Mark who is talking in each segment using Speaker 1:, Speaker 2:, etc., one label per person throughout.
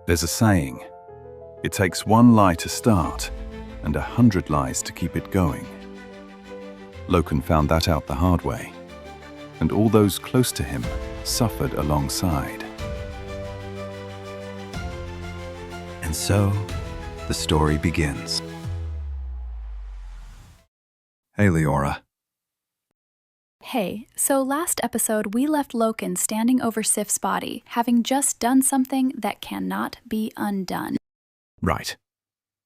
Speaker 1: There's a saying, it takes one lie to start and 100 lies to keep it going. Loken found that out the hard way, and all those close to him suffered alongside.
Speaker 2: And so, the story begins. Hey, Leora.
Speaker 3: Hey, so last episode we left Loken standing over Sif's body, having just done something that cannot be undone.
Speaker 1: Right.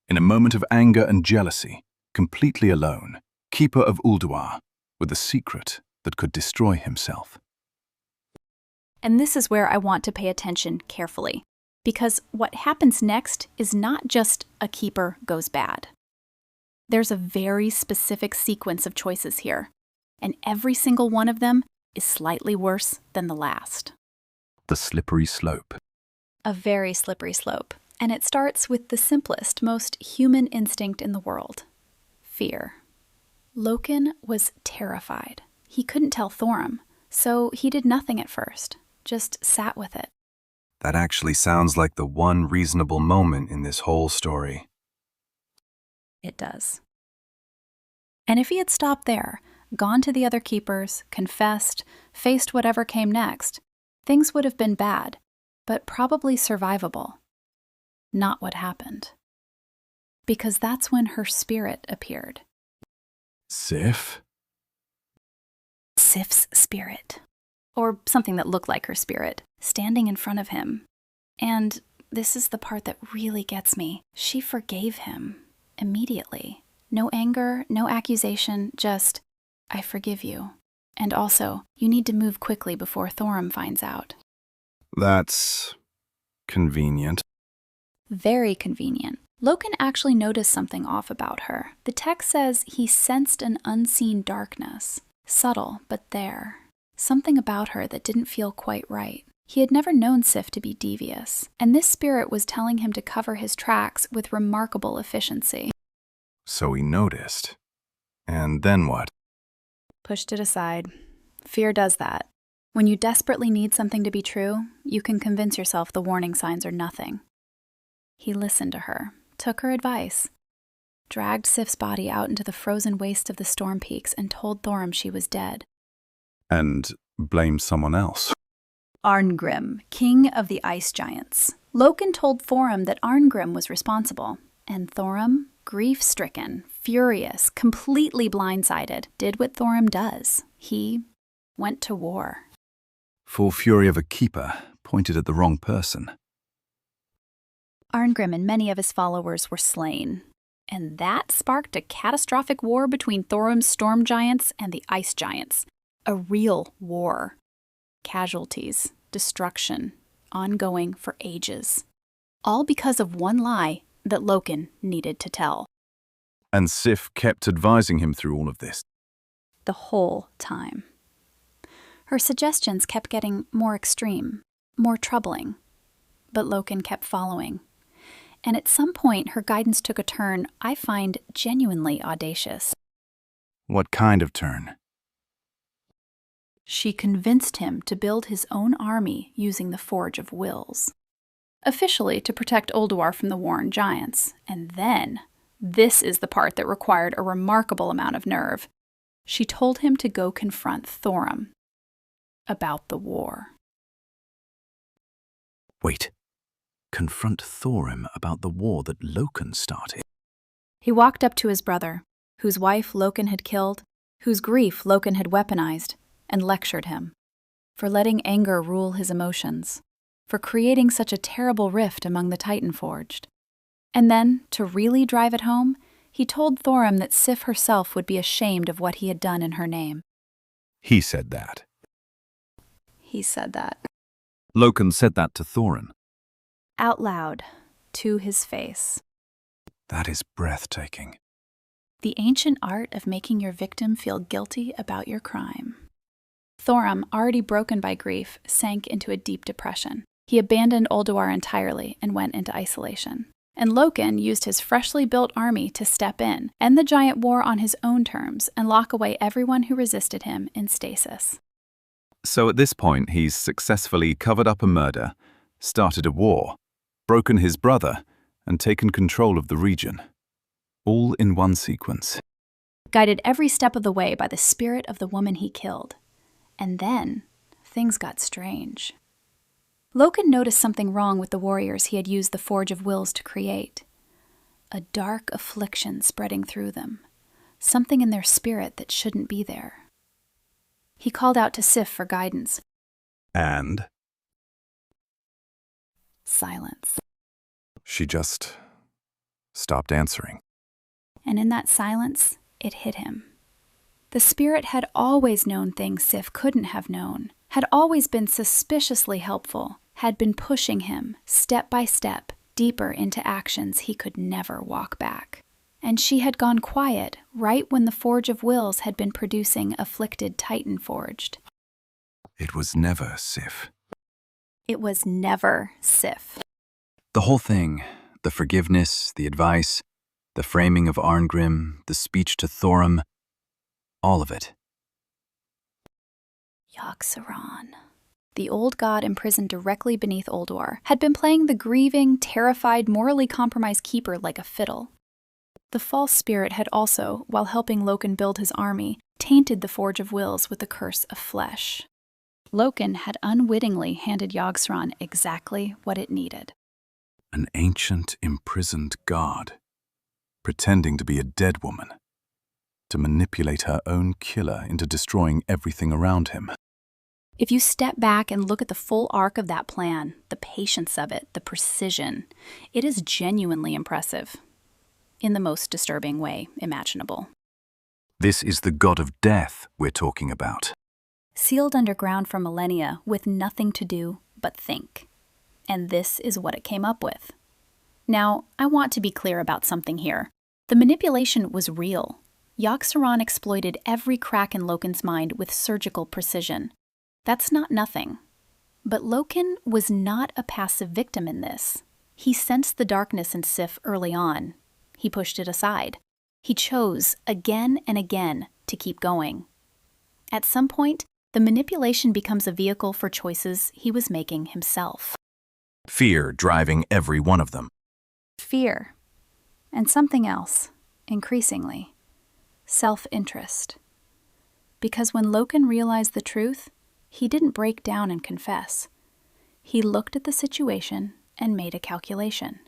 Speaker 1: In a moment of anger and jealousy, completely alone, keeper of Ulduar, with a secret that could destroy himself.
Speaker 3: And this is where I want to pay attention carefully, because what happens next is not just a keeper goes bad. There's a very specific sequence of choices here, and every single one of them is slightly worse than the last.
Speaker 1: The slippery slope.
Speaker 3: A very slippery slope, and it starts with the simplest, most human instinct in the world: fear. Loken was terrified. He couldn't tell Thorum, so he did nothing at first, just sat with it.
Speaker 2: That actually sounds like the one reasonable moment in this whole story.
Speaker 3: It does. And if he had stopped there, gone to the other keepers, confessed, faced whatever came next, things would have been bad, but probably survivable. Not what happened. Because that's when her spirit appeared.
Speaker 1: Sif?
Speaker 3: Sif's spirit. Or something that looked like her spirit, standing in front of him. And this is the part that really gets me. She forgave him immediately. No anger, no accusation, just, I forgive you. And also, you need to move quickly before Thorum finds out.
Speaker 1: That's convenient.
Speaker 3: Very convenient. Loken actually noticed something off about her. The text says he sensed an unseen darkness. Subtle, but there. Something about her that didn't feel quite right. He had never known Sif to be devious, and this spirit was telling him to cover his tracks with remarkable efficiency.
Speaker 1: So he noticed. And then what?
Speaker 3: Pushed it aside. Fear does that. When you desperately need something to be true, you can convince yourself the warning signs are nothing. He listened to her, took her advice, dragged Sif's body out into the frozen waste of the storm peaks and told Thorum she was dead.
Speaker 1: And blamed someone else.
Speaker 3: Arngrim, king of the ice giants. Loken told Thorum that Arngrim was responsible, and Thorum, grief-stricken, furious, completely blindsided, did what Thorum does. He went to war.
Speaker 1: Full fury of a keeper pointed at the wrong person.
Speaker 3: Arngrim and many of his followers were slain, and that sparked a catastrophic war between Thorum's storm giants and the ice giants. A real war. Casualties, destruction, ongoing for ages. All because of one lie that Loken needed to tell.
Speaker 1: And Sif kept advising him through all of this.
Speaker 3: The whole time. Her suggestions kept getting more extreme, more troubling. But Loken kept following. And at some point, her guidance took a turn I find genuinely audacious.
Speaker 1: What kind of turn?
Speaker 3: She convinced him to build his own army using the Forge of Wills. Officially to protect Ulduar from the Warren giants. And then, this is the part that required a remarkable amount of nerve. She told him to go confront Thorum about the war.
Speaker 1: Wait. Confront Thorum about the war that Loken started.
Speaker 3: He walked up to his brother, whose wife Loken had killed, whose grief Loken had weaponized, and lectured him for letting anger rule his emotions, for creating such a terrible rift among the Titan Forged. And then, to really drive it home, he told Thorum that Sif herself would be ashamed of what he had done in her name.
Speaker 1: He said that.
Speaker 3: He said that.
Speaker 1: Loken said that to Thorin.
Speaker 3: Out loud, to his face.
Speaker 1: That is breathtaking.
Speaker 3: The ancient art of making your victim feel guilty about your crime. Thorum, already broken by grief, sank into a deep depression. He abandoned Ulduar entirely and went into isolation. And Loken used his freshly built army to step in, end the giant war on his own terms, and lock away everyone who resisted him in stasis.
Speaker 1: So at this point, he's successfully covered up a murder, started a war, broken his brother, and taken control of the region. All in one sequence.
Speaker 3: Guided every step of the way by the spirit of the woman he killed. And then, things got strange. Loken noticed something wrong with the warriors he had used the Forge of Wills to create. A dark affliction spreading through them. Something in their spirit that shouldn't be there. He called out to Sif for guidance.
Speaker 1: And?
Speaker 3: Silence.
Speaker 1: She just stopped answering.
Speaker 3: And in that silence, it hit him. The spirit had always known things Sif couldn't have known, had always been suspiciously helpful, had been pushing him, step by step, deeper into actions he could never walk back. And she had gone quiet right when the Forge of Wills had been producing afflicted Titan forged.
Speaker 1: It was never Sif.
Speaker 3: It was never Sif.
Speaker 2: The whole thing, the forgiveness, the advice, the framing of Arngrim, the speech to Thorum, all of it.
Speaker 3: Yogg-Saron. The old god imprisoned directly beneath Ulduar had been playing the grieving, terrified, morally compromised keeper like a fiddle. The false spirit had also, while helping Loken build his army, tainted the Forge of Wills with the curse of flesh. Loken had unwittingly handed Yogg-Saron exactly what it needed.
Speaker 1: An ancient, imprisoned god, pretending to be a dead woman, to manipulate her own killer into destroying everything around him.
Speaker 3: If you step back and look at the full arc of that plan, the patience of it, the precision, it is genuinely impressive. In the most disturbing way imaginable.
Speaker 2: This is the god of death we're talking about.
Speaker 3: Sealed underground for millennia with nothing to do but think. And this is what it came up with. Now, I want to be clear about something here. The manipulation was real. Yogg-Saron exploited every crack in Loken's mind with surgical precision. That's not nothing. But Loken was not a passive victim in this. He sensed the darkness in Sif early on. He pushed it aside. He chose, again and again, to keep going. At some point, the manipulation becomes a vehicle for choices he was making himself.
Speaker 2: Fear driving every one of them.
Speaker 3: Fear. And something else, increasingly. Self-interest. Because when Loken realized the truth, he didn't break down and confess. He looked at the situation and made a calculation.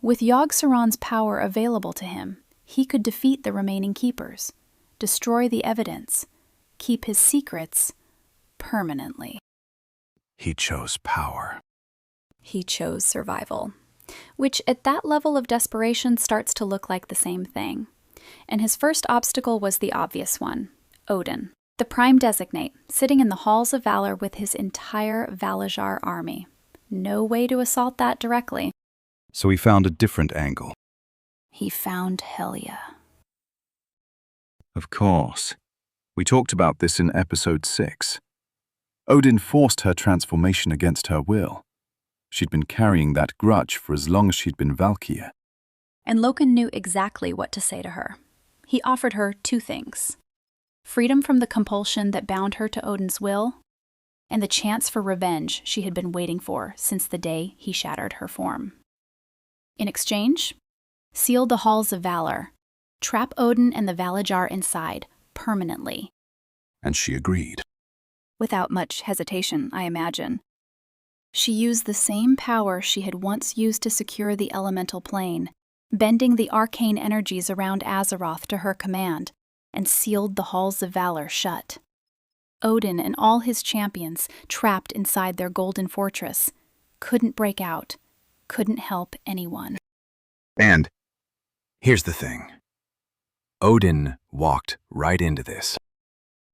Speaker 3: With Yogg-Saron's power available to him, he could defeat the remaining keepers, destroy the evidence, keep his secrets permanently.
Speaker 1: He chose power.
Speaker 3: He chose survival, which at that level of desperation starts to look like the same thing. And his first obstacle was the obvious one, Odin, the prime designate, sitting in the halls of valor with his entire Valajar army. No way to assault that directly.
Speaker 1: So he found a different angle.
Speaker 3: He found Helia.
Speaker 1: Of course. We talked about this in episode 6. Odin forced her transformation against her will. She'd been carrying that grudge for as long as she'd been Valkyr.
Speaker 3: And Loken knew exactly what to say to her. He offered her 2 things. Freedom from the compulsion that bound her to Odin's will, and the chance for revenge she had been waiting for since the day he shattered her form. In exchange, seal the halls of valor, trap Odin and the Valajar inside, permanently.
Speaker 1: And she agreed.
Speaker 3: Without much hesitation, I imagine. She used the same power she had once used to secure the elemental plane, bending the arcane energies around Azeroth to her command, and sealed the halls of valor shut. Odin and all his champions, trapped inside their golden fortress, couldn't break out, couldn't help anyone.
Speaker 2: And here's the thing. Odin walked right into this.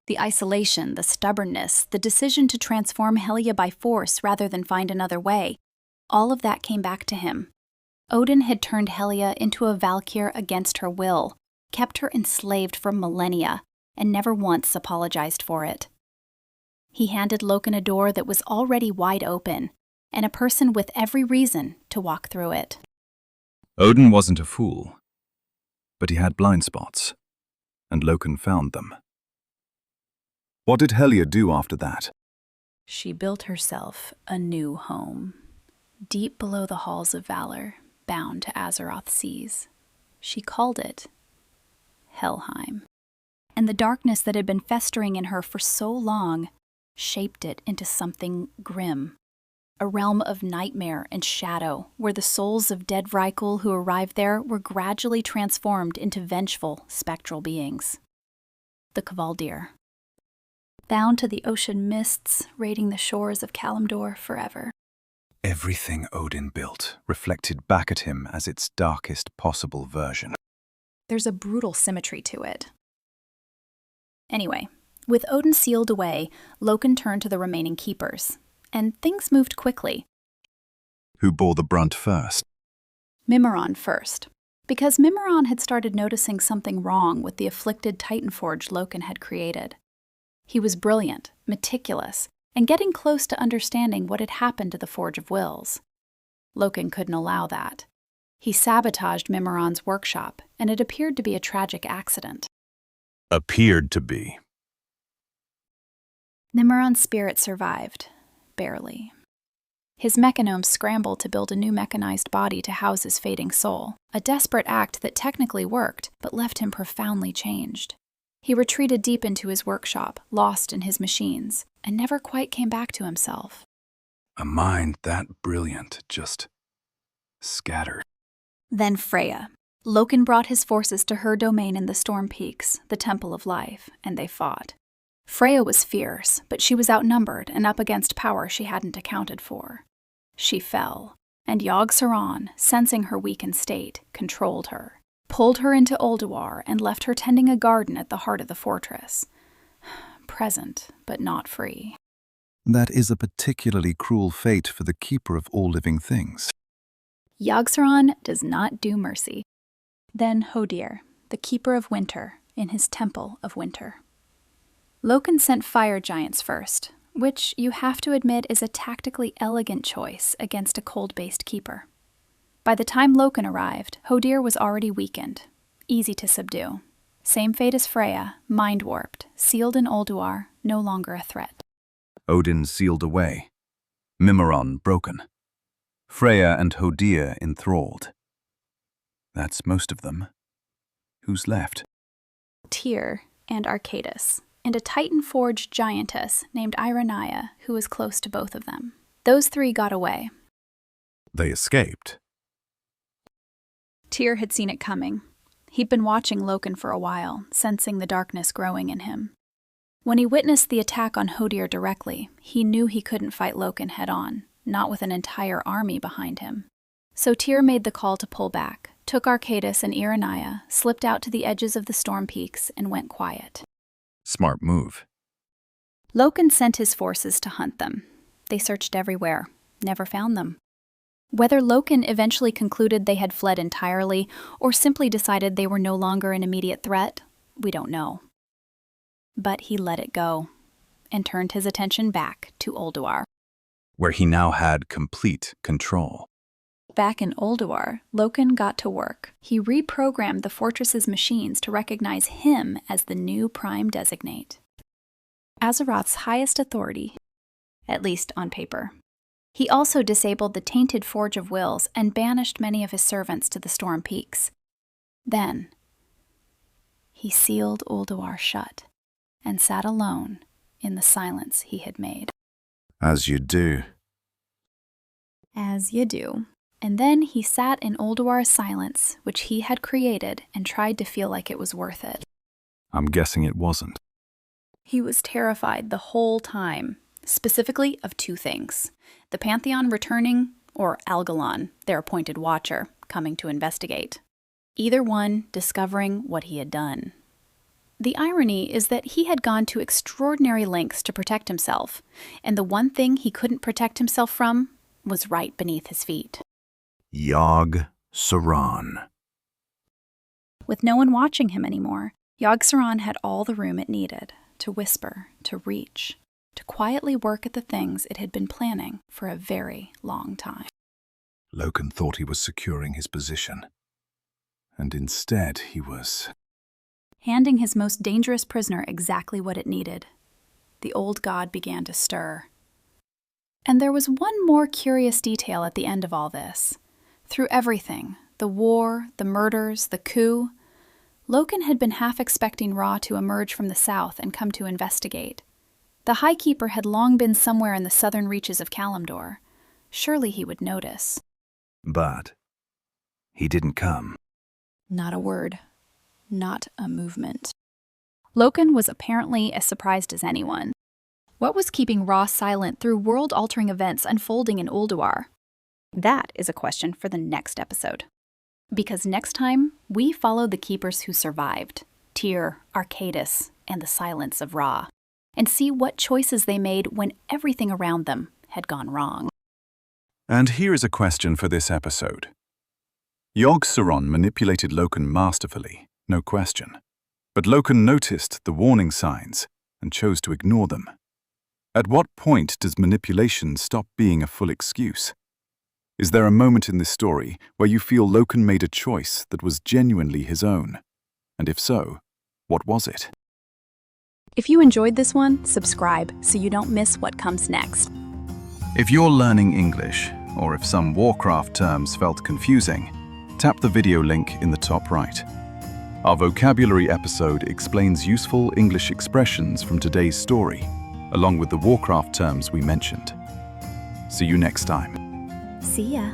Speaker 3: The isolation, the stubbornness, the decision to transform Helia by force rather than find another way, all of that came back to him. Odin had turned Helia into a Valkyr against her will, kept her enslaved for millennia, and never once apologized for it. He handed Loken a door that was already wide open, and a person with every reason to walk through it.
Speaker 1: Odin wasn't a fool, but he had blind spots, and Loken found them. What did Helia do after that?
Speaker 3: She built herself a new home. deep below the halls of valor, bound to Azeroth's seas. She called it Helheim. And the darkness that had been festering in her for so long shaped it into something grim. A realm of nightmare and shadow, where the souls of dead Vrykul who arrived there were gradually transformed into vengeful, spectral beings. The Kvaldir. Down to the ocean mists, raiding the shores of Kalimdor forever.
Speaker 1: Everything Odin built reflected back at him as its darkest possible version.
Speaker 3: There's a brutal symmetry to it. Anyway, with Odin sealed away, Loken turned to the remaining keepers. And things moved quickly.
Speaker 1: Who bore the brunt first?
Speaker 3: Mimiron first, because Mimiron had started noticing something wrong with the afflicted Titanforge Loken had created. He was brilliant, meticulous, and getting close to understanding what had happened to the Forge of Wills. Loken couldn't allow that. He sabotaged Mimiron's workshop, and it appeared to be a tragic accident.
Speaker 1: Appeared to be.
Speaker 3: Mimiron's spirit survived. Barely. His mechanomes scrambled to build a new mechanized body to house his fading soul, a desperate act that technically worked, but left him profoundly changed. He retreated deep into his workshop, lost in his machines, and never quite came back to himself.
Speaker 1: A mind that brilliant just scattered.
Speaker 3: Then Freya. Loken brought his forces to her domain in the Storm Peaks, the Temple of Life, and they fought. Freya was fierce, but she was outnumbered and up against power she hadn't accounted for. She fell, and Yogg-Saron, sensing her weakened state, controlled her, pulled her into Ulduar, and left her tending a garden at the heart of the fortress. Present, but not free.
Speaker 1: That is a particularly cruel fate for the keeper of all living things.
Speaker 3: Yogg-Saron does not do mercy. Then Hodir, the keeper of winter, in his temple of winter. Loken sent fire giants first, which you have to admit is a tactically elegant choice against a cold-based keeper. By the time Loken arrived, Hodir was already weakened, easy to subdue. Same fate as Freya, mind-warped, sealed in Ulduar, no longer a threat.
Speaker 1: Odin sealed away. Mimiron broken. Freya and Hodir enthralled. That's most of them. Who's left?
Speaker 3: Tyr and Arcadis, and a Titan-forged giantess named Ironaya, who was close to both of them. Those three got away.
Speaker 1: They escaped.
Speaker 3: Tyr had seen it coming. He'd been watching Loken for a while, sensing the darkness growing in him. When he witnessed the attack on Hodir directly, he knew he couldn't fight Loken head-on, not with an entire army behind him. So Tyr made the call to pull back, took Arcadis and Ironaya, slipped out to the edges of the Storm Peaks, and went quiet.
Speaker 1: Smart move.
Speaker 3: Loken sent his forces to hunt them. They searched everywhere, never found them. Whether Loken eventually concluded they had fled entirely, or simply decided they were no longer an immediate threat, we don't know. But he let it go, and turned his attention back to Ulduar.
Speaker 1: Where he now had complete control.
Speaker 3: Back in Ulduar, Loken got to work. He reprogrammed the fortress's machines to recognize him as the new Prime Designate. Azeroth's highest authority, at least on paper. He also disabled the tainted Forge of Wills and banished many of his servants to the Storm Peaks. Then, he sealed Ulduar shut and sat alone in the silence he had made.
Speaker 1: As you do.
Speaker 3: As you do. And then he sat in Ulduar's silence, which he had created, and tried to feel like it was worth it.
Speaker 1: I'm guessing it wasn't.
Speaker 3: He was terrified the whole time, specifically of two things. The Pantheon returning, or Algalon, their appointed watcher, coming to investigate. Either one discovering what he had done. The irony is that he had gone to extraordinary lengths to protect himself, and the one thing he couldn't protect himself from was right beneath his feet.
Speaker 1: Yogg-Saron.
Speaker 3: With no one watching him anymore, Yogg-Saron had all the room it needed to whisper, to reach, to quietly work at the things it had been planning for a very long time.
Speaker 1: Loken thought he was securing his position, and instead he was
Speaker 3: handing his most dangerous prisoner exactly what it needed. The old god began to stir. And there was one more curious detail at the end of all this. Through everything, the war, the murders, the coup, Loken had been half expecting Ra to emerge from the south and come to investigate. The High Keeper had long been somewhere in the southern reaches of Kalimdor. Surely he would notice.
Speaker 2: But he didn't come.
Speaker 3: Not a word. Not a movement. Loken was apparently as surprised as anyone. What was keeping Ra silent through world-altering events unfolding in Ulduar? That is a question for the next episode. Because next time, we follow the keepers who survived, Tyr, Arcadis, and the silence of Ra, and see what choices they made when everything around them had gone wrong.
Speaker 1: And here is a question for this episode. Yogg-Saron manipulated Loken masterfully, no question. But Loken noticed the warning signs and chose to ignore them. At what point does manipulation stop being a full excuse? Is there a moment in this story where you feel Loken made a choice that was genuinely his own? And if so, what was it?
Speaker 3: If you enjoyed this one, subscribe so you don't miss what comes next.
Speaker 1: If you're learning English, or if some Warcraft terms felt confusing, tap the video link in the top right. Our vocabulary episode explains useful English expressions from today's story, along with the Warcraft terms we mentioned. See you next time.
Speaker 3: See ya.